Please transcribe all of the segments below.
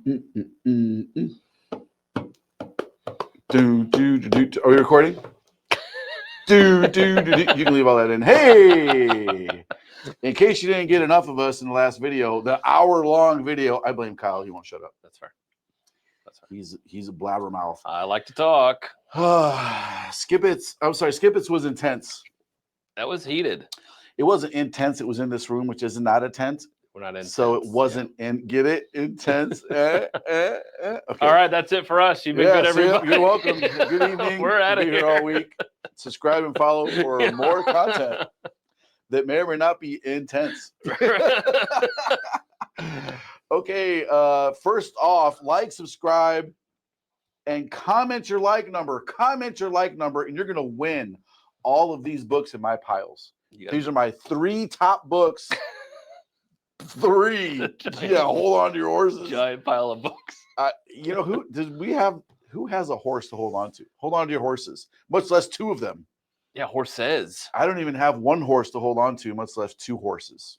Are we recording? You can leave all that in. Hey! In case you didn't get enough of us in the last video, the hour-long video, I blame Kyle. He won't shut up. That's fair. That's fair. He's a blabbermouth. I like to talk. Skippets was intense. That was heated. It wasn't intense. It was in this room, which is not a tent. We're not intense. So it wasn't get it? Intense. Okay. All right, that's it for us. You've been good, everybody. You're welcome. Good evening. We're out of here all week. Subscribe and follow for more content that may or may not be intense. Okay. First off, like, subscribe, and comment your like number. Comment your like number, and you're going to win all of these books in my piles. These are my 3 top books. 3. Yeah, hold on to your horses. Giant pile of books. You know, who has a horse to hold on to? Hold on to your horses, much less 2 of them. Yeah, horses. I don't even have 1 horse to hold on to, much less 2 horses.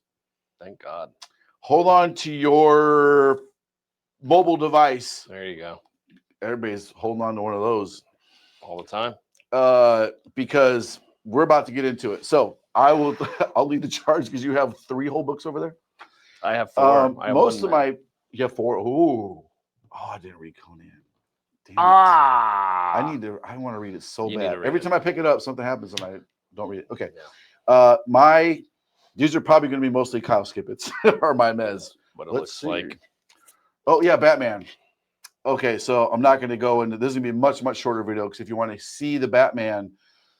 Thank God. Hold on to your mobile device. There you go. Everybody's holding on to one of those all the time. Because we're about to get into it. So I'll lead the charge because you have 3 whole books over there. I have 4. You have 4. Ooh. Oh, I didn't read Conan. Damn it. I want to read it so bad. Every time I pick it up, something happens and I don't read it. Okay. Yeah. These are probably going to be mostly Kyle Skippets or my mez. What it looks like. Oh, yeah, Batman. Okay, so I'm not going to go into this. Is going to be a much, much shorter video because if you want to see the Batman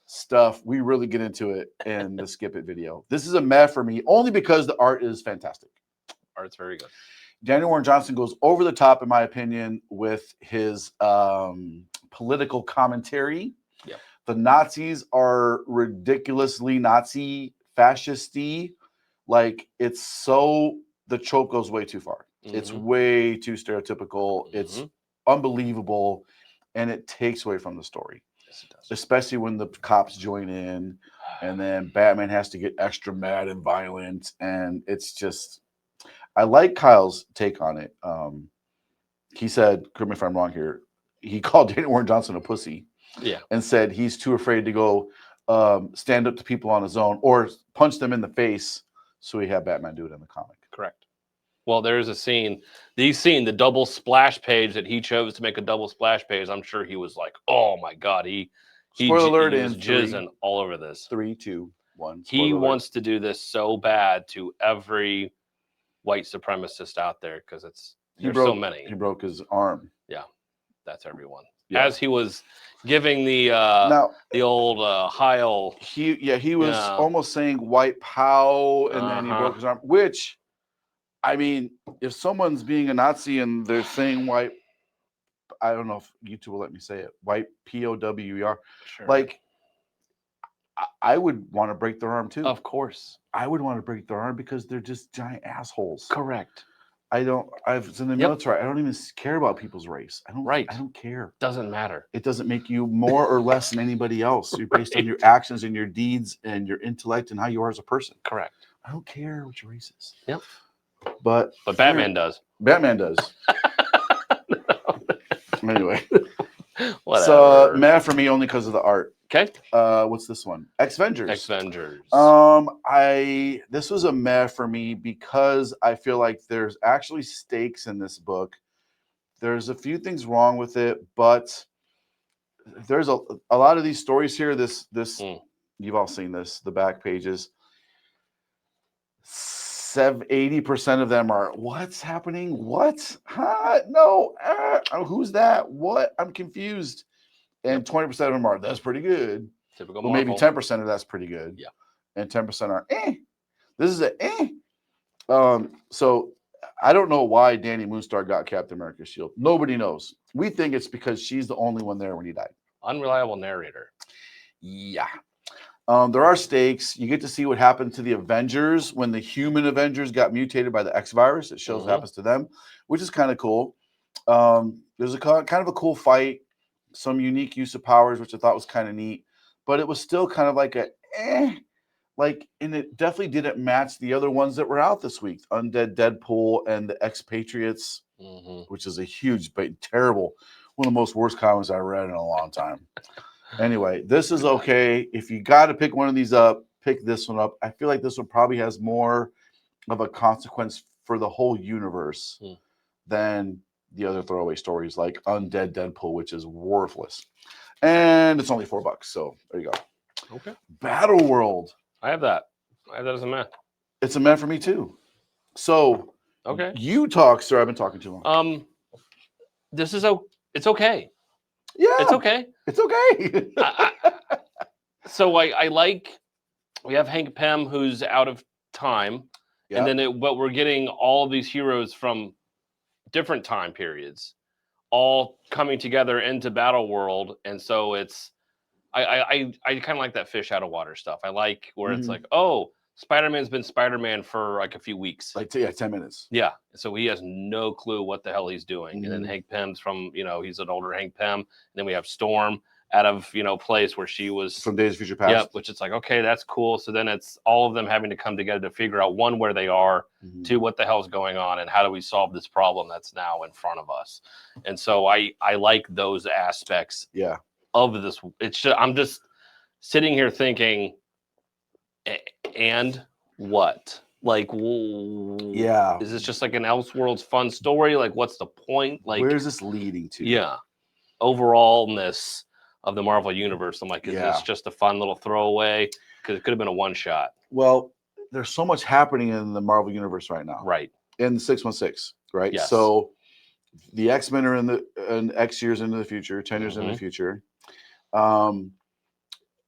stuff, we really get into it in the Skip It video. This is a meh for me only because the art is fantastic. Art's very good. Daniel Warren Johnson goes over the top, in my opinion, with his political commentary. Yeah. The Nazis are ridiculously Nazi fascisty. Like, the trope goes way too far. Mm-hmm. It's way too stereotypical. Mm-hmm. It's unbelievable, and it takes away from the story. Yes, it does. Especially when the cops join in, and then Batman has to get extra mad and violent, and it's just. I like Kyle's take on it. He said, correct me if I'm wrong here, he called Daniel Warren Johnson a pussy. Yeah. And said he's too afraid to go stand up to people on his own or punch them in the face. So he had Batman do it in the comic. Correct. Well, there's a scene. The double splash page that he chose to make a double splash page. I'm sure he was like, oh my God. Spoiler alert, he was jizzing all over this. 3, 2, 1. He wants to do this so bad to every white supremacist out there because there's so many. He broke his arm. Yeah, that's everyone. Yeah. As he was giving the old Heil. He was almost saying white pow, and then he broke his arm. Which, I mean, if someone's being a Nazi and they're saying white, I don't know if YouTube will let me say it. White POWER. Sure. Like, I would want to break their arm too. Of course. I would want to break their arm because they're just giant assholes. Correct. I was in the military. I don't even care about people's race. I don't care. Doesn't matter. It doesn't make you more or less than anybody else. You're based on your actions and your deeds and your intellect and how you are as a person. Correct. I don't care what your race is. Yep. But Batman does. Batman does. Anyway. Whatever. So meh for me only because of the art. Okay. What's this one? X-Avengers. X-Avengers. This was a meh for me because I feel like there's actually stakes in this book. There's a few things wrong with it, but there's a lot of these stories here. You've all seen this, the back pages. 80% of them are what's happening? What? Huh? No. Who's that? What? I'm confused. And 20% of them are that's pretty good. Typical well, maybe 10% of that's pretty good. Yeah. And 10% are This is So I don't know why Danny Moonstar got Captain America's shield. Nobody knows. We think it's because she's the only one there when he died. Unreliable narrator. Yeah. There are stakes. You get to see what happened to the Avengers when the human Avengers got mutated by the X virus. It shows what happens to them, which is kind of cool. There's a kind of a cool fight, some unique use of powers, which I thought was kind of neat, but it was still kind of like and it definitely didn't match the other ones that were out this week. Undead Deadpool and the Expatriates. which is a huge, but terrible, one of the most worst comics I've read in a long time. Anyway, this is okay. If you got to pick one of these up, pick this one up. I feel like this one probably has more of a consequence for the whole universe than the other throwaway stories like Undead Deadpool, which is worthless. And it's only $4. So there you go. Okay. Battle World. I have that. I have that as a meh. It's a meh for me too. So okay. You talk, sir. I've been talking too long. This is it's okay. Yeah. It's okay. It's okay. So I like we have Hank Pym who's out of time. Yep. And then but we're getting all of these heroes from different time periods all coming together into Battle World. And so it's I kind of like that fish out of water stuff. I like where it's like, oh, Spider-Man's been Spider-Man for like a few weeks. Like 10 minutes. Yeah. So he has no clue what the hell he's doing. And then Hank Pym's from, he's an older Hank Pym. And then we have Storm out of, place where she was from Days of Future Past. Yep, which it's like, okay, that's cool. So then it's all of them having to come together to figure out one, where they are, two, what the hell's going on, and how do we solve this problem that's now in front of us. And so I like those aspects of this. It's just, I'm just sitting here thinking, and what? Like, is this just like an Elseworlds fun story? Like, what's the point? Like, where's this leading to? Yeah, overallness of the Marvel universe. I'm like, is this just a fun little throwaway? Because it could have been a one shot. Well, there's so much happening in the Marvel universe right now. Right. In the 616, right? Yes. So the X-Men are in X years into the future, 10 years into the future.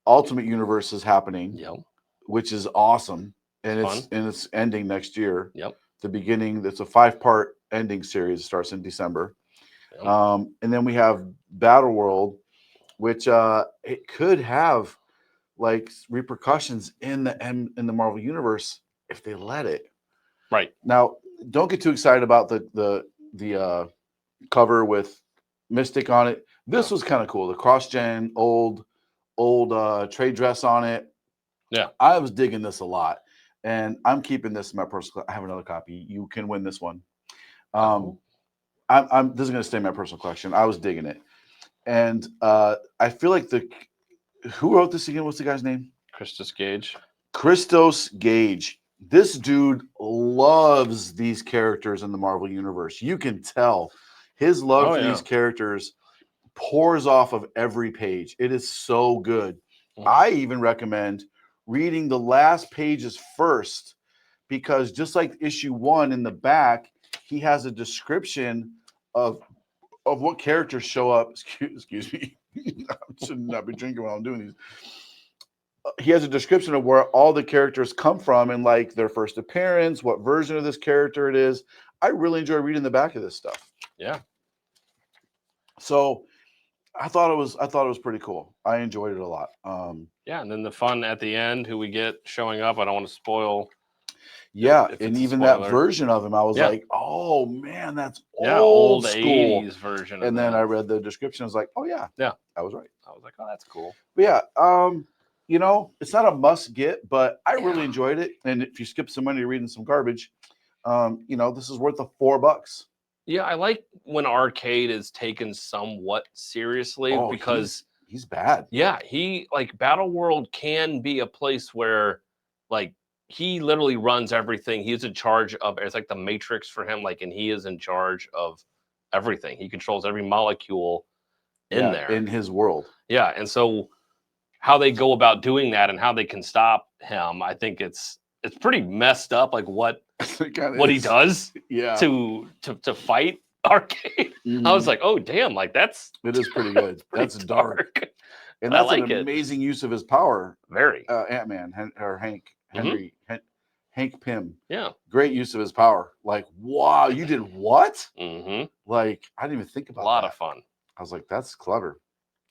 Ultimate Universe is happening, which is awesome. And it's ending next year. Yep. The beginning, it's a 5-part ending series. It starts in December. Yep. And then we have Battle World, which it could have like repercussions in the Marvel universe if they let it. Right. Now, don't get too excited about the cover with Mystic on it. This was kind of cool. The cross-gen old trade dress on it. Yeah. I was digging this a lot. And I'm keeping this in my personal. I have another copy. You can win this one. This is going to stay in my personal collection. I was digging it. And I feel like who wrote this again? What's the guy's name? Christos Gage. Christos Gage. This dude loves these characters in the Marvel universe. You can tell his love for these characters pours off of every page. It is so good. I even recommend reading the last pages first, because just like issue 1 in the back, he has a description of what characters show up. Excuse me. I should not be drinking while I'm doing these. He has a description of where all the characters come from and like their first appearance, what version of this character it is. I really enjoy reading the back of this stuff. Yeah. So I thought it was pretty cool. I enjoyed it a lot. Yeah, and then the fun at the end, who we get showing up. I don't want to spoil. Yeah, and even that version of him, I was like, "Oh man, that's old school 80s version." And then I read the description. I was like, "Oh yeah, I was right." I was like, "Oh, that's cool." But yeah, it's not a must get, but I really enjoyed it. And if you skip some money reading some garbage, this is worth the $4. Yeah, I like when Arcade is taken somewhat seriously because he's bad. Yeah, Battle World can be a place where like he literally runs everything. He's in charge of it's like the Matrix for him, and he is in charge of everything. He controls every molecule in there. In his world. Yeah, and so how they go about doing that and how they can stop him, I think it's pretty messed up, like what he does to fight Arcade. I was like, oh damn, it is pretty good. That's dark. And that's an amazing use of his power. Very. Ant-Man or Hank Pym. Yeah. Great use of his power. Like, wow, you did what? Mm-hmm. Like, I didn't even think about that. A lot of fun. I was like, that's clever.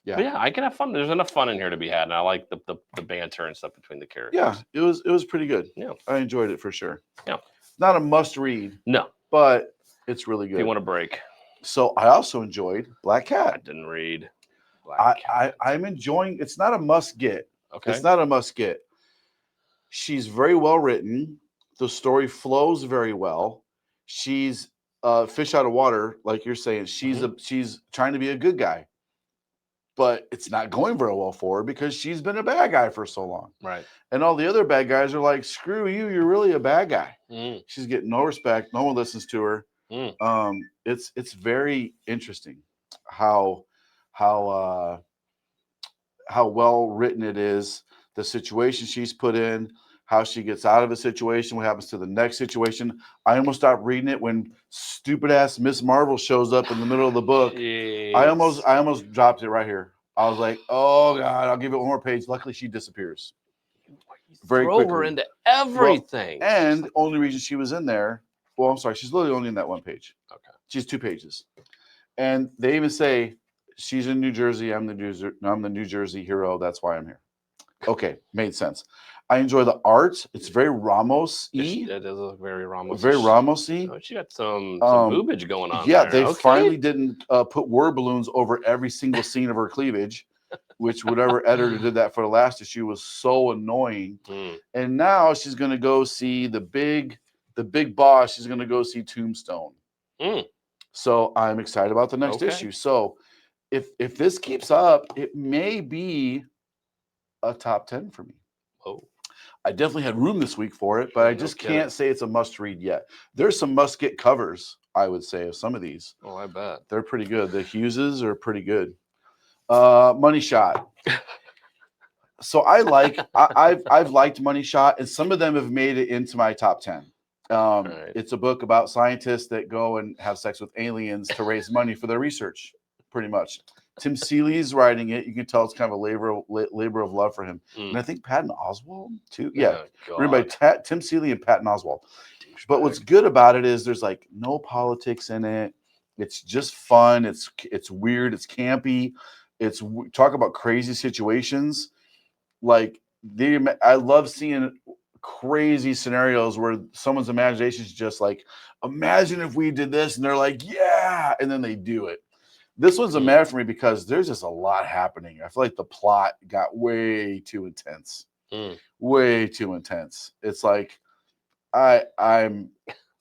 Yeah. But yeah, I can have fun. There's enough fun in here to be had. And I like the banter and stuff between the characters. Yeah, it was pretty good. Yeah. I enjoyed it for sure. Yeah. Not a must read. No. But it's really good. If you want a break. So I also enjoyed Black Cat. I didn't read Black Cat. I'm enjoying. It's not a must get. Okay. It's not a must get. She's very well written. The story flows very well. She's fish out of water, like you're saying. She's trying to be a good guy, but it's not going very well for her because she's been a bad guy for so long. Right. And all the other bad guys are like, screw you, you're really a bad guy. Mm. She's getting no respect. No one listens to her. Mm. It's very interesting how well written it is, the situation she's put in, how she gets out of a situation, what happens to the next situation. I almost stopped reading it when stupid ass Miss Marvel shows up in the middle of the book. I almost dropped it right here. I was like, oh God, I'll give it one more page. Luckily, she disappears very Throw quickly. her into everything. Well, and the only reason she was in there, well, I'm sorry, she's literally only in that one page. Okay. She's 2 pages. And they even say, she's in New Jersey. I'm the New Jersey hero. That's why I'm here. Okay, made sense. I enjoy the art. It's very Ramos-y. It does look very Ramos. Very Ramos-y. Oh, she got some boobage going on. Yeah, there. they finally didn't put word balloons over every single scene of her cleavage, which whatever editor did that for the last issue was so annoying. And now she's going to go see the big boss. She's going to go see Tombstone. So I'm excited about the next issue. So if this keeps up, it may be a top 10 for me. Oh, I definitely had room this week for it, but I just can't say it's a must read yet. There's some must get covers, I would say, of some of these. Oh, I bet they're pretty good. The Hugheses are pretty good. Money Shot. So I've liked Money Shot, and some of them have made it into my top 10. Right. It's a book about scientists that go and have sex with aliens to raise money for their research, pretty much. Tim Seeley's writing it. You can tell it's kind of a labor of love for him. And I think Patton Oswalt too. Yeah, written by Tim Seeley and Patton Oswalt. But what's good about it is there's like no politics in it. It's just fun. It's weird. It's campy. It's talk about crazy situations. Like I love seeing crazy scenarios where someone's imagination is just like, imagine if we did this, and they're like, yeah, and then they do it. This one's a mad for me because there's just a lot happening. I feel like the plot got way too intense. Way too intense. It's like I'm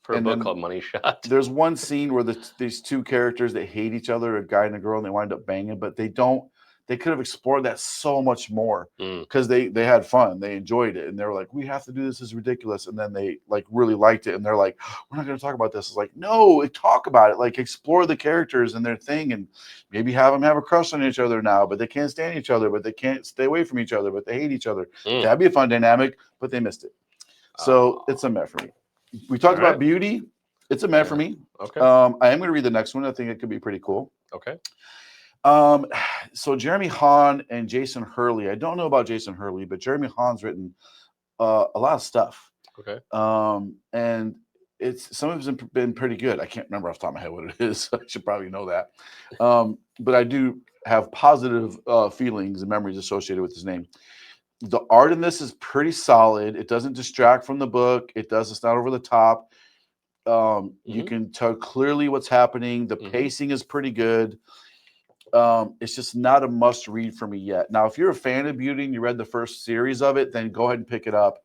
for a book called Money Shot. There's one scene where these two characters that hate each other, a guy and a girl, and they wind up banging, but they don't. They could have explored that so much more because they had fun. They enjoyed it. And they were like, we have to do this. This is ridiculous. And then they like really liked it. And they're like, we're not going to talk about this. It's like, no, talk about it. Like explore the characters and their thing and maybe have them have a crush on each other now, but they can't stand each other, but they can't stay away from each other, but they hate each other. That'd be a fun dynamic, but they missed it. So it's a meh for me. We talked about beauty. It's a meh for me. Okay. I am going to read the next one. I think it could be pretty cool. Okay. So Jeremy Hahn and Jason Hurley. I don't know about Jason Hurley, but Jeremy Hahn's written a lot of stuff. Okay. And some of it's been pretty good. I can't remember off the top of my head what it is. I should probably know that. But I do have positive feelings and memories associated with his name. The art in this is pretty solid. It doesn't distract from the book. It's not over the top. You can tell clearly what's happening. The pacing is pretty good. It's just not a must read for me yet. Now, if you're a fan of beauty and you read the first series of it, then go ahead and pick it up.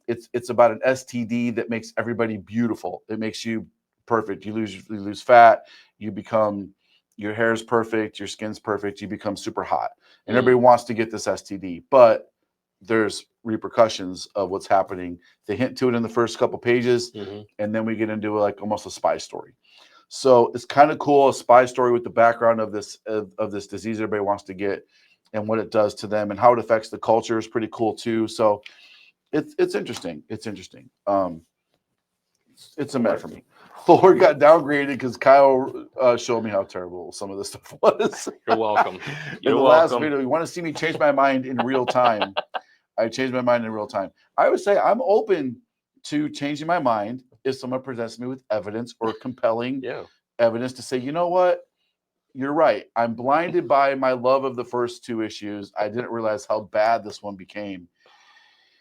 It's about an STD that makes everybody beautiful. It makes you perfect. You lose fat. Your hair is perfect. Your skin's perfect. You become super hot. And everybody wants to get this STD, but there's repercussions of what's happening. They hint to it in the first couple pages, and then we get into like almost a spy story. So it's kind of cool, a spy story with the background of this disease everybody wants to get and what it does to them and how it affects the culture is pretty cool too. So it's interesting. It's interesting. It's a mess for me. Thor got downgraded because Kyle showed me how terrible some of this stuff was. You're welcome. In the last video, you want to see me change my mind in real time. I changed my mind in real time. I would say I'm open to changing my mind if someone presents me with evidence or compelling evidence to say, you know what, you're right. I'm blinded by my love of the first 2 issues. I didn't realize how bad this one became.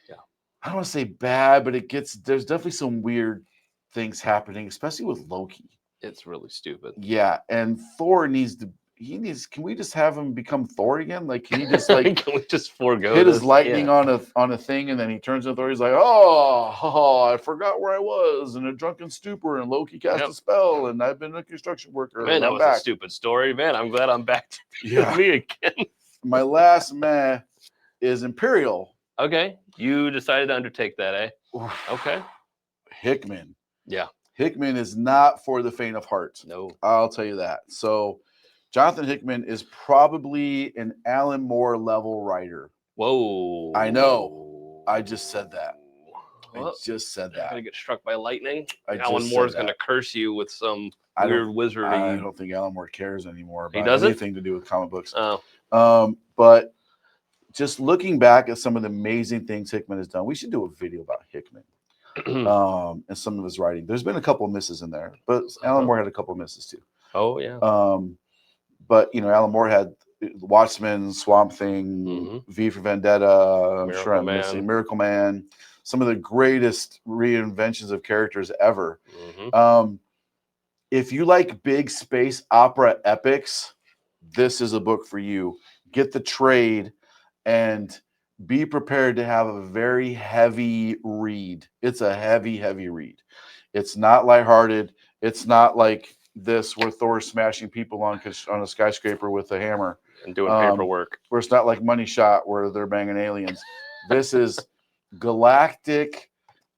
Yeah, I don't want to say bad, but there's definitely some weird things happening, especially with Loki. It's really stupid. Yeah, and Thor needs to. Can we just have him become Thor again? Like, can he just like can we just forego hit this? his lightning on a thing, and then he turns into Thor? He's like, oh, I forgot where I was in a drunken stupor, and Loki cast a spell, and I've been a construction worker. Man, that was back. a stupid story. Man, I'm glad I'm back to Yeah. me again. My last meh is Imperial. Okay, you decided to undertake that, eh? Okay. Hickman. Yeah. Hickman is not for the faint of heart. No. I'll tell you that. So Jonathan Hickman is probably an Alan Moore level writer. Whoa. I know. I just said that. Well, I just said that. I'm going to get struck by lightning. Alan Alan Moore's going to curse you with some weird wizardy. I don't think Alan Moore cares anymore about anything to do with comic books. Oh. But just looking back at some of the amazing things Hickman has done, we should do a video about Hickman. And some of his writing. There's been a couple of misses in there, but Alan Moore had a couple of misses too. Oh yeah. But Alan Moore had Watchmen, Swamp Thing, V for Vendetta, Miracle Man, some of the greatest reinventions of characters ever. If you like big space opera epics, this is a book for you. Get the trade and be prepared to have a very heavy read. It's a heavy, heavy read. It's not lighthearted. It's not like this where Thor's smashing people on a skyscraper with a hammer and doing paperwork. Where it's not like Money Shot where they're banging aliens. This is galactic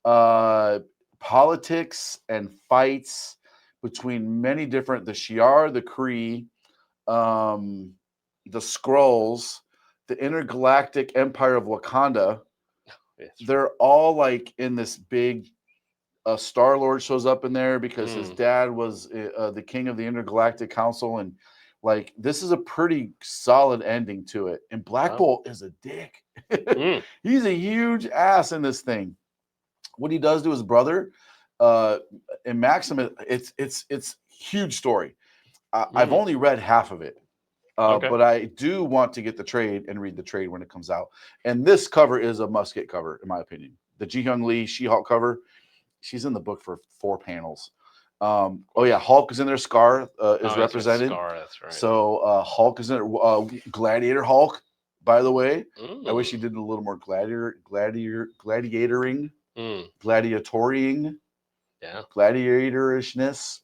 politics and fights between many different, the Shi'ar, the Kree, the Skrulls, the intergalactic empire of Wakanda. They're all like in this big Star-Lord shows up in there because his dad was the king of the intergalactic council, and like this is a pretty solid ending to it. And Black Bolt is a dick. He's a huge ass in this thing. What he does to his brother and Maxim, it's huge story. I've only read half of it. But I do want to get the trade and read the trade when it comes out. And this cover is a must-get cover, in my opinion. The Ji-Hyun Lee She-Hulk cover, she's in the book for 4 panels. Hulk is in there. Scar is represented. Scar, that's right. So Hulk is in there. Gladiator Hulk, by the way. I wish he did a little more gladiatoring, gladiatorishness.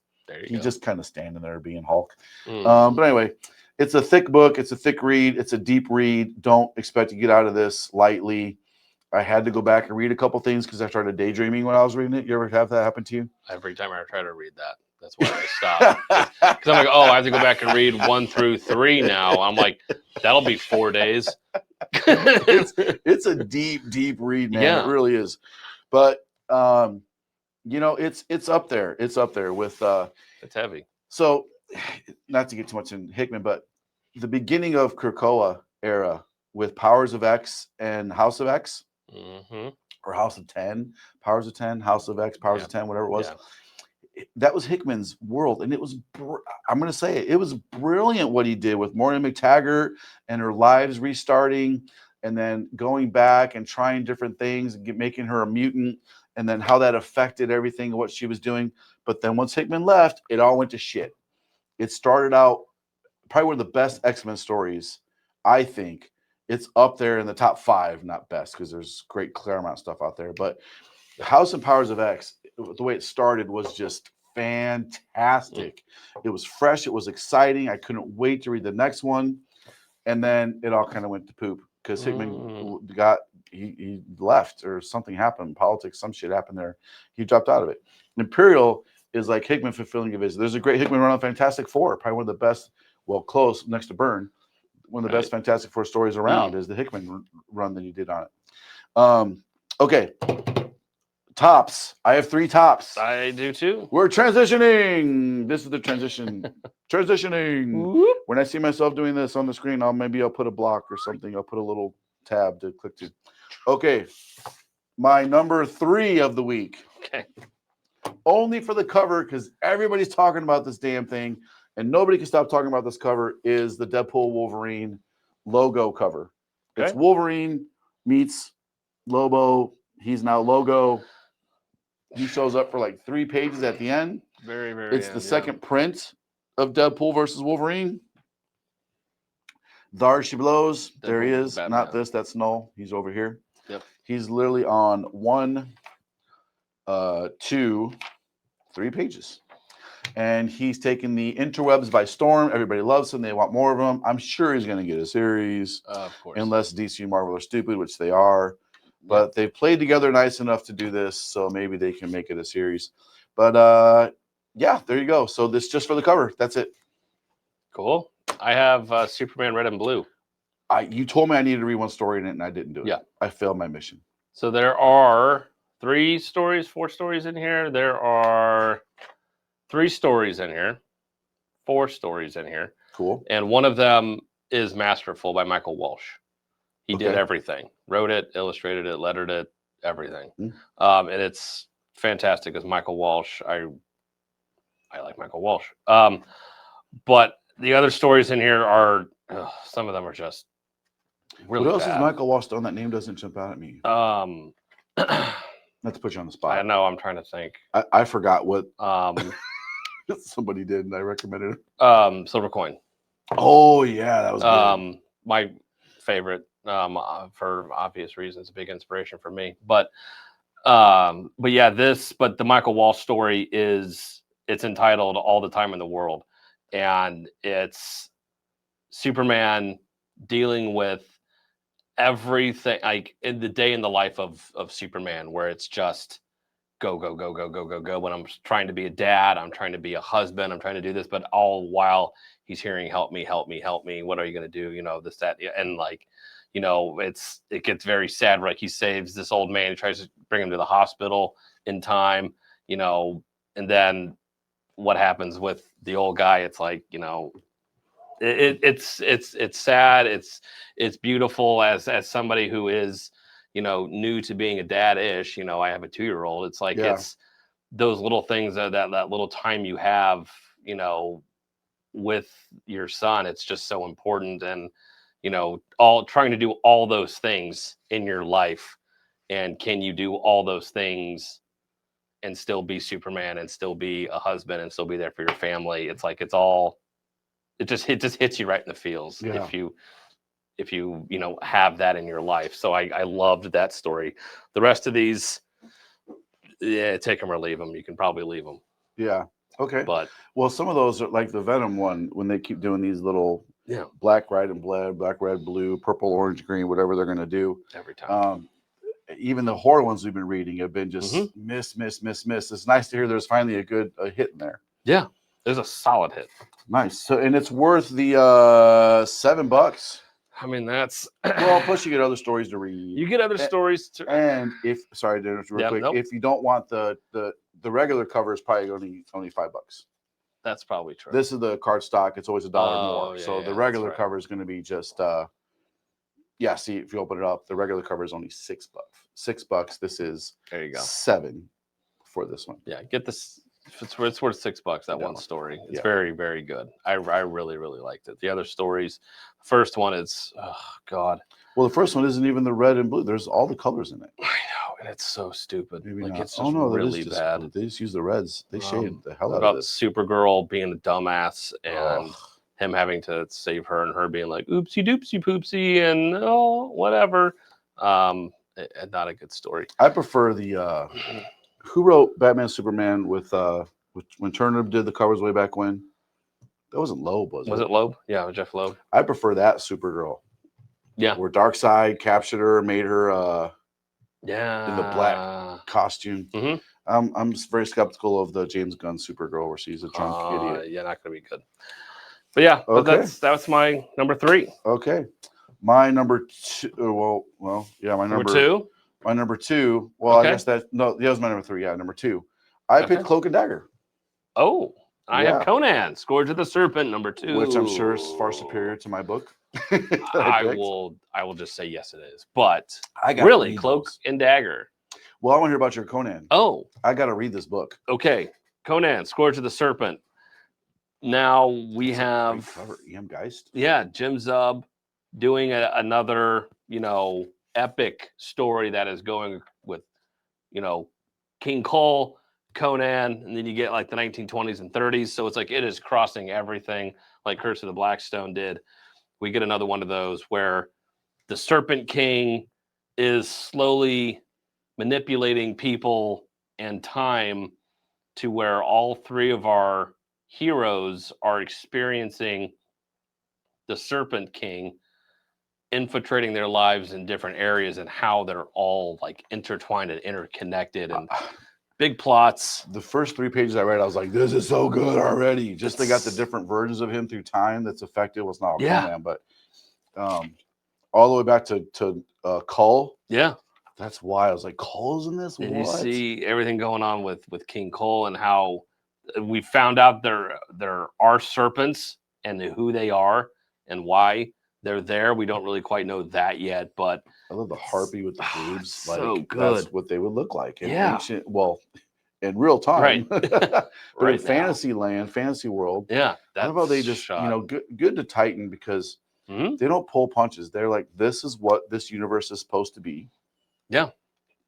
He's just kind of standing there being Hulk. But anyway, it's a thick book. It's a thick read. It's a deep read. Don't expect to get out of this lightly. I had to go back and read a couple things because I started daydreaming when I was reading it. You ever have that happen to you? Every time I try to read that, that's why I stop. Because I'm like, I have to go back and read 1 through 3 now. I'm like, that'll be 4 days. It's a deep, deep read, man. Yeah. It really is. But it's up there. It's up there with it's heavy. So not to get too much in Hickman, but the beginning of Krakoa era with Powers of X and House of X, or House of 10, Powers of 10, House of X, Powers of 10, whatever it was. Yeah. That was Hickman's world, and it was, I'm going to say it was brilliant what he did with Moira McTaggart and her lives restarting, and then going back and trying different things and making her a mutant, and then how that affected everything, what she was doing. But then once Hickman left, it all went to shit. It started out probably one of the best X-Men stories, I think. It's up there in the top 5, not best, because there's great Claremont stuff out there. But House and Powers of X, the way it started was just fantastic. It was fresh. It was exciting. I couldn't wait to read the next one. And then it all kind of went to poop because Hickman he left or something happened. Politics, some shit happened there. He dropped out of it. Imperial is like Hickman fulfilling a vision. There's a great Hickman run on Fantastic Four, probably one of the best, well, close next to Byrne. One of the best Fantastic Four stories around is the Hickman run that he did on it. Okay. Tops. I have 3 tops. I do too. We're transitioning. This is the transition. Transitioning. When I see myself doing this on the screen, I'll put a block or something. I'll put a little tab to click to. Okay. My number 3 of the week. Okay. Only for the cover, because everybody's talking about this damn thing, and nobody can stop talking about this cover, is the Deadpool Wolverine logo cover. Okay. It's Wolverine meets Lobo. He's now Logo. He shows up for like 3 pages at the end. Very, very. It's the second print of Deadpool versus Wolverine. There she blows. The There he is. Batman. Not this. That's Null. He's over here. Yep. He's literally on 1, 2, 3 pages. And he's taken the interwebs by storm. Everybody loves him. They want more of him. I'm sure he's going to get a series. Of course. Unless DC and Marvel are stupid, which they are. But they've played together nice enough to do this, so maybe they can make it a series. But yeah, there you go. So this just for the cover. That's it. Cool. I have Superman Red and Blue. You told me I needed to read one story in it, and I didn't do it. Yeah. I failed my mission. So there are 4 stories in here. There are 3 stories in here, 4 stories in here. Cool. And one of them is Masterful by Michael Walsh. He did everything. Wrote it, illustrated it, lettered it, everything. And it's fantastic as Michael Walsh. I like Michael Walsh. But the other stories in here are, some of them are just really What else bad. has Michael Walsh done? That name doesn't jump out at me. Not to put you on the spot. I know, I'm trying to think. I forgot what somebody did, and I recommended it. Silver Coin. Oh, yeah, that was good. My favorite, for obvious reasons, a big inspiration for me. But yeah, but the Michael Walsh story it's entitled All the Time in the World. And it's Superman dealing with everything, like in the day in the life of Superman, where it's just go, go, go, go, go, go, go. When I'm trying to be a dad, I'm trying to be a husband, I'm trying to do this, but all while he's hearing, help me, help me, help me. What are you going to do? You know, this, that, and like, you know, it gets very sad. Like he saves this old man, he tries to bring him to the hospital in time, you know, and then what happens with the old guy? It's like, you know, it's sad. It's beautiful as somebody who is, you know, new to being a dad-ish. You know, I have a 2-year-old. It's like it's those little things that little time you have, you know, with your son. It's just so important, and you know, all trying to do all those things in your life, and can you do all those things and still be Superman and still be a husband and still be there for your family? It's like it just hits you right in the feels if you know have that in your life. So I loved that story. The rest of these, take them or leave them. You can probably leave them. Yeah. Okay. But well, some of those are like the Venom one, when they keep doing these little black, white, and black, red, blue, purple, orange, green, whatever they're going to do every time. Even the horror ones we've been reading have been just miss. It's nice to hear there's finally a hit in there. Yeah, there's a solid hit. Nice. So, and it's worth the $7. I mean, that's well. Plus, you get other stories to read. You get other stories to. And if sorry, Dennis, real quick, if you don't want the regular cover, is probably only $5. That's probably true. This is the card stock. It's always $1 more. Yeah, so the regular cover is going to be just see, if you open it up, the regular cover is only $6. $6. This is there you go. $7 for this one. Yeah, get this. It's worth $6. That one story. It's very, very good. I really, really liked it. The other stories, first one is God. Well, the first one isn't even the red and blue. There's all the colors in it. I know, and it's so stupid. Maybe like not. it's just really bad. They just use the reds. They shade the hell out about of this. Supergirl being a dumbass and him having to save her, and her being like oopsie doopsie poopsie and whatever. Not a good story. I prefer the who wrote Batman Superman with when Turner did the covers way back when. That wasn't Loeb, was it? Was it Loeb? Yeah, it was Jeff Loeb. I prefer that Supergirl. Yeah. Where Darkseid captured her, made her in the black costume. I'm very skeptical of the James Gunn Supergirl where she's a drunk idiot. Yeah, not gonna be good. But yeah, that's my number 3. Okay. My number 2. My number 2. My number 2. Well, I guess that was my number 3. Yeah, number 2. I picked Cloak and Dagger. Oh, I have Conan, Scourge of the Serpent, number 2, which I'm sure is far superior to my book. I will just say yes, it is. But I got really Cloak and Dagger. Well, I want to hear about your Conan. Oh, I got to read this book. Okay, Conan, Scourge of the Serpent. Now we have E.M. Geist. Yeah, Jim Zub doing another, epic story that is going with, King Cole, Conan, and then you get like the 1920s and 30s. So it's like it is crossing everything, like Curse of the Black Stone did. we get another one of those where the Serpent King is slowly manipulating people and time to where all three of our heroes are experiencing the Serpent King infiltrating their lives in different areas and how they're all like intertwined and interconnected and big plots. The first 3 pages I read, I was like, this is so good already. Just they got the different versions of him through time that's affected. Well, it's not all Conan, but all the way back to Cull. Yeah. That's why I was like, Cull's in this? And what? You see everything going on with King Cole and how we found out there are serpents and who they are and why they're there. We don't really quite know that yet, but I love the harpy with the boobs. So like good. That's what they would look like in ancient, well, in real time, right? but right in fantasy land, fantasy world. Yeah, I love how they just good to Titan because they don't pull punches. They're like, this is what this universe is supposed to be. Yeah.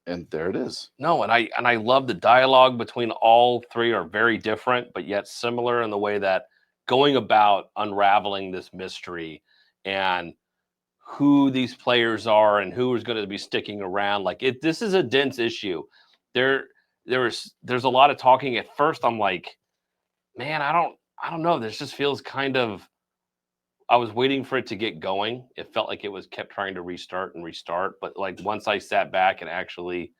And there it is. No, and I love the dialogue between all three are very different, but yet similar in the way that going about unraveling this mystery and who these players are and who is going to be sticking around. Like this is a dense issue. There's a lot of talking. At first, I'm like, man, I don't know. This just feels kind of. I was waiting for it to get going. It felt like it was kept trying to restart, but like once I sat back and actually,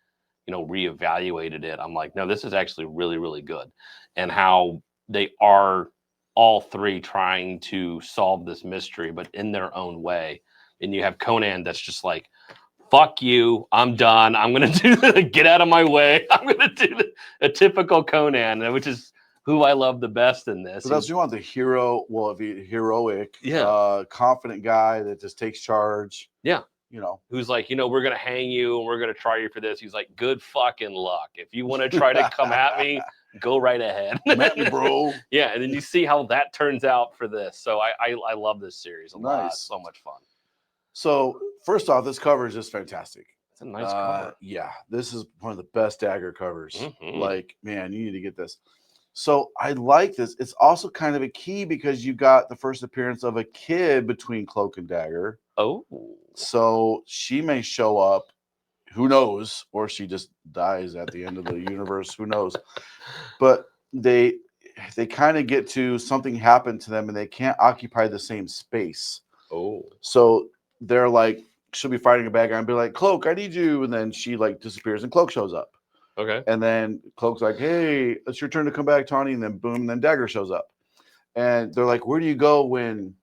reevaluated it, I'm like, no, this is actually really, really good. And how they are all three trying to solve this mystery, but in their own way. And you have Conan that's just like, fuck you, I'm done. I'm going to do get out of my way. I'm going to do a typical Conan, which is who I love the best in this. So that's you want the hero, heroic, confident guy that just takes charge. Yeah. Who's like, we're going to hang you and we're going to try you for this. He's like, good fucking luck. If you want to try to come at me, go right ahead. Come at me, bro. Yeah. And then you see how that turns out for this. So I love this series a lot. So much fun. So first off, this cover is just fantastic. It's a nice cover. Yeah. This is one of the best Dagger covers. Like, man, you need to get this. So I like this. It's also kind of a key because you got the first appearance of a kid between Cloak and Dagger. Oh. So she may show up, who knows, or she just dies at the end of the universe, who knows. But they kind of get to something happened to them and they can't occupy the same space. Oh. So they're like, she'll be fighting a bad guy and be like, Cloak, I need you. And then she like disappears and Cloak shows up. Okay. And then Cloak's like, hey, it's your turn to come back, Tawny. And then boom, and then Dagger shows up. And they're like, where do you go when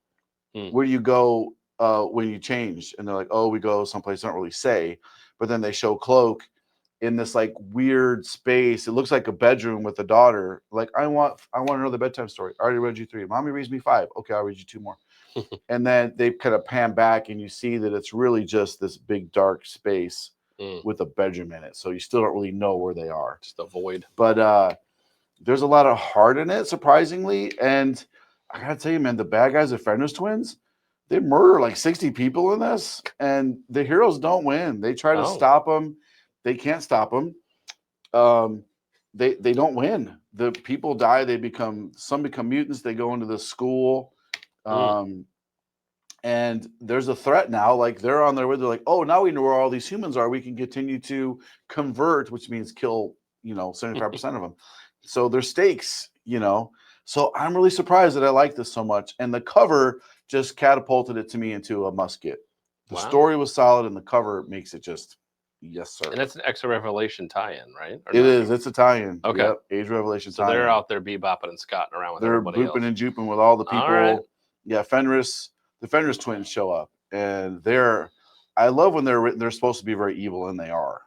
you change? And they're like, oh, we go someplace I don't really say. But then they show Cloak in this like weird space. It looks like a bedroom with a daughter. Like, I want to know the bedtime story. I already read you 3. Mommy reads me 5. Okay, I'll read you 2 more. And then they kind of pan back and you see that it's really just this big dark space with a bedroom in it. So you still don't really know where they are. Just a void. But there's a lot of heart in it, surprisingly. And I gotta tell you, man, the bad guys, the Fenris twins, they murder like 60 people in this, and the heroes don't win. They try to stop them. They can't stop them. They don't win. The people die. Some become mutants. They go into the school. And there's a threat now. Like they're on their way. They're like, oh, now we know where all these humans are. We can continue to convert, which means kill, 75% of them. So there's stakes, So I'm really surprised that I like this so much. And the cover just catapulted it to me into a must get. The story was solid, and the cover makes it just, yes, sir. And that's an X Revelation tie-in, right? It is. It's a tie-in. Okay. Yep. Age Revelation tie-in. So they're out there bebopping and scotting around with everybody else. They're booping and jooping with all the people. All right. Yeah, the Fenris twins show up, and I love when they're supposed to be very evil, and they are.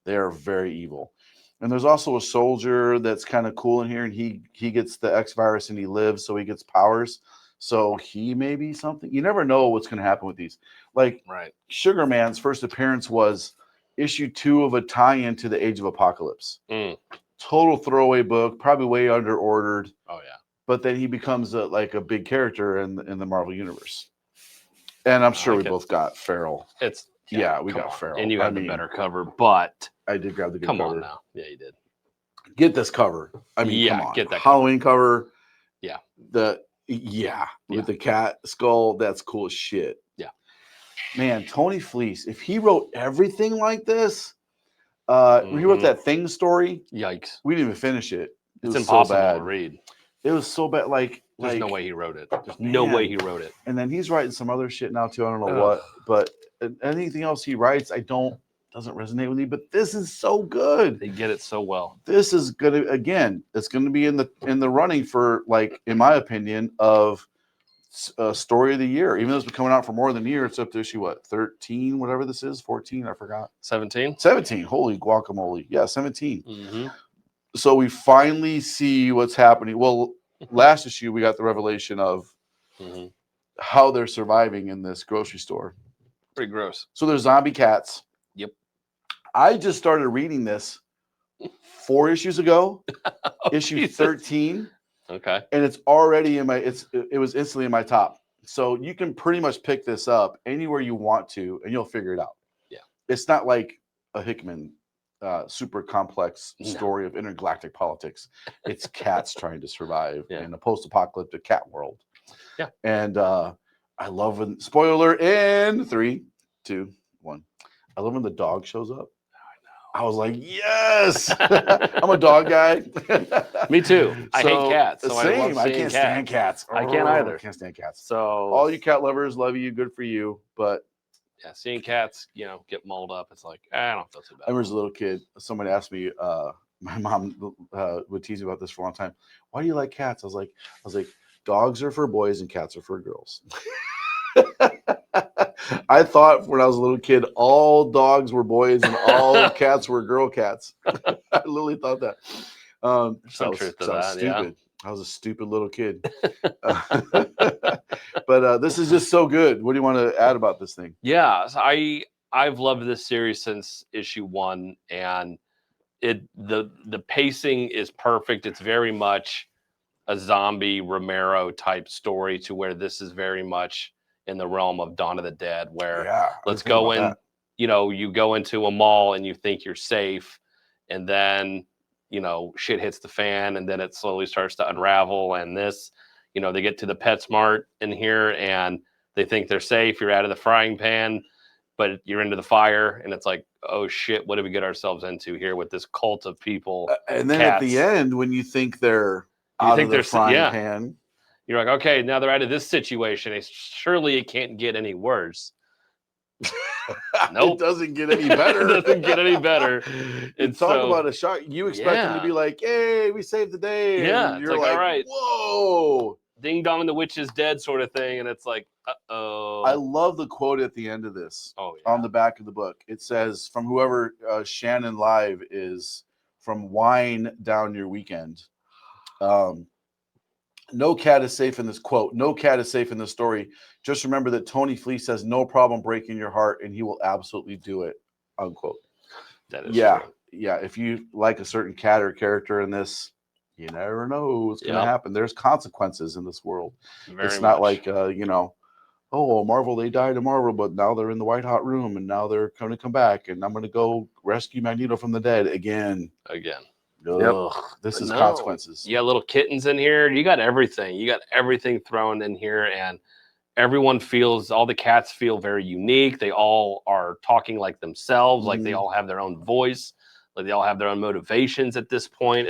They are very evil. And there's also a soldier that's kind of cool in here, and he gets the X virus and he lives, so he gets powers. So he may be something. You never know what's going to happen with these. Like Sugar Man's first appearance was issue 2 of a tie-in to the Age of Apocalypse. Total throwaway book, probably way under ordered. Oh yeah. But then he becomes a big character in the Marvel universe. And I'm sure we both got Farrell. We got Farrell. And you got the better cover, but I did grab the good cover. cover. Come on now. Yeah, you did. Get this cover. I mean, come on. Get that Halloween cover. Yeah. Yeah, with the cat skull, that's cool as shit. Yeah. Man, Tony Fleece, if he wrote everything like this, he wrote that Thing story. Yikes. We didn't even finish it. It's impossible to read. It was so bad. There's no way he wrote it. There's no way he wrote it. And then he's writing some other shit now too. I don't know what, but anything else he writes, doesn't resonate with me. But this is so good. They get it so well. This is gonna it's gonna be in the running for, like, in my opinion, of story of the year. Even though it's been coming out for more than a year, it's up to issue 13, whatever this is, 14. I forgot. 17. 17. Holy guacamole! Yeah, 17. So we finally see what's happening. Well, last issue we got the revelation of how they're surviving in this grocery store. Pretty gross. So there's zombie cats. Yep. I just started reading this 4 issues ago. Issue Jesus. 13. Okay. And it's already in it was instantly in my top. So you can pretty much pick this up anywhere you want to, and you'll figure it out. Yeah. It's not like a Hickman super complex story of intergalactic politics. It's cats trying to survive in a post-apocalyptic cat world. Yeah. And I love when, spoiler alert, in 3, 2, 1. I love when the dog shows up. I was like, yes! I'm a dog guy. Me too. I hate cats. So same. I can't stand cats. I can't either. I can't stand cats. So all you cat lovers, love you. Good for you. But yeah, seeing cats, get mauled up, it's like, I don't feel too bad. I remember as a little kid, somebody asked me, my mom would tease me about this for a long time. Why do you like cats? I was like, dogs are for boys and cats are for girls. I thought when I was a little kid, all dogs were boys and all cats were girl cats. I literally thought that. Some truth to that. Stupid. Yeah. I was a stupid little kid. But this is just so good. What do you want to add about this thing? Yeah, so I've loved this series since issue 1, and the pacing is perfect. It's very much a zombie Romero type story, to where this is very much in the realm of Dawn of the Dead, where let's go in, you go into a mall and you think you're safe, and then, shit hits the fan, and then it slowly starts to unravel. And this, they get to the PetSmart in here and they think they're safe. You're out of the frying pan, but you're into the fire, and it's like, oh shit, what did we get ourselves into here with this cult of people? And then at the end, when you think they're out of the frying pan, you're like, okay, now they're out of this situation. Surely it can't get any worse. Nope. It doesn't get any better. It doesn't get any better. And talk about a shock. You expect them to be like, hey, we saved the day. Yeah. And you're like, all right. Whoa. Ding dong, the witch is dead, sort of thing. And it's like, uh-oh. I love the quote at the end of this. Oh, yeah. On the back of the book. It says, from whoever Shannon Live is, from wine down your weekend. No cat is safe in this quote. No cat is safe in this story. Just remember that Tony Fleece has no problem breaking your heart, and he will absolutely do it. Unquote. That is true. Yeah. If you like a certain cat or character in this, you never know what's going to happen. There's consequences in this world. It's not like oh, Marvel, they died in Marvel, but now they're in the white hot room, and now they're going to come back, and I'm going to go rescue Magneto from the dead again. Ugh, this is consequences. You got little kittens in here. You got everything. You got everything thrown in here, and everyone feels, all the cats feel very unique. They all are talking like themselves, like they all have their own voice, like they all have their own motivations at this point.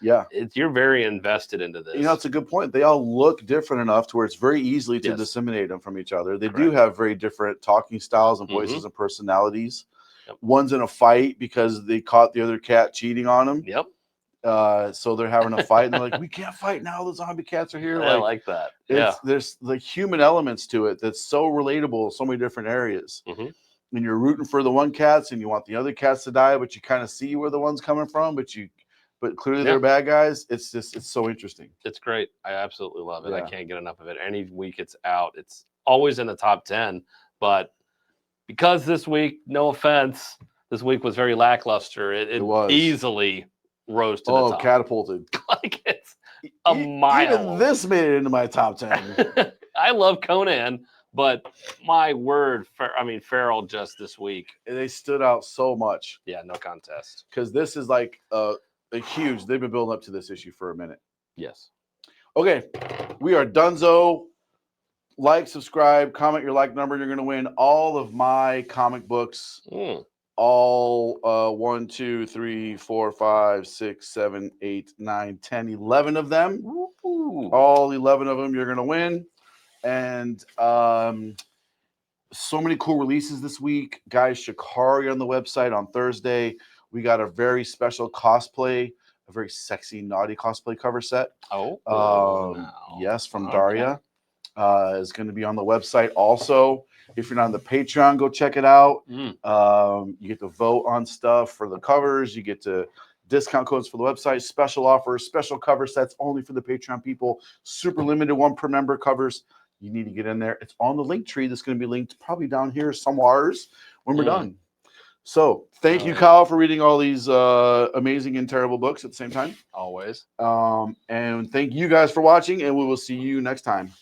You're very invested into this. It's a good point. They all look different enough to where it's very easily to disseminate them from each other. They do have very different talking styles and voices and personalities. Yep. One's in a fight because they caught the other cat cheating on him. Yep. So they're having a fight, and they're like, we can't fight now. The zombie cats are here. I like that. Yeah. There's like human elements to it that's so relatable in so many different areas. And you're rooting for the one cats, and you want the other cats to die, but you kind of see where the one's coming from, but clearly they're bad guys. It's so interesting. It's great. I absolutely love it. I can't get enough of it. Any week it's out, it's always in the top 10. But because this week, no offense, this week was very lackluster. It was easily rose to the top. Catapulted. Like it's a mile. Even this made it into my top 10. I love Conan, but my word, Farrell just this week. They stood out so much. Yeah, no contest. Because this is like a huge, they've been building up to this issue for a minute. Yes. Okay, we are donezo. Like, subscribe, comment your like number, and you're going to win all of my comic books. All 1, 2, 3, 4, 5, 6, 7, 8, 9, 10, 11 of them. Ooh. All 11 of them you're going to win. And so many cool releases this week. Guys, Shikari on the website on Thursday. We got a very special cosplay, a very sexy, naughty cosplay cover set. Yes, from Daria. Is going to be on the website also. If you're not on the Patreon, go check it out. You get to vote on stuff for the covers. You get to discount codes for the website, special offers, special cover sets only for the Patreon people, super limited 1 per member covers. You need to get in there. It's on the link tree that's going to be linked probably down here somewhere when we're done. So thank you, Kyle, for reading all these amazing and terrible books at the same time. Always. And thank you guys for watching, and we will see you next time.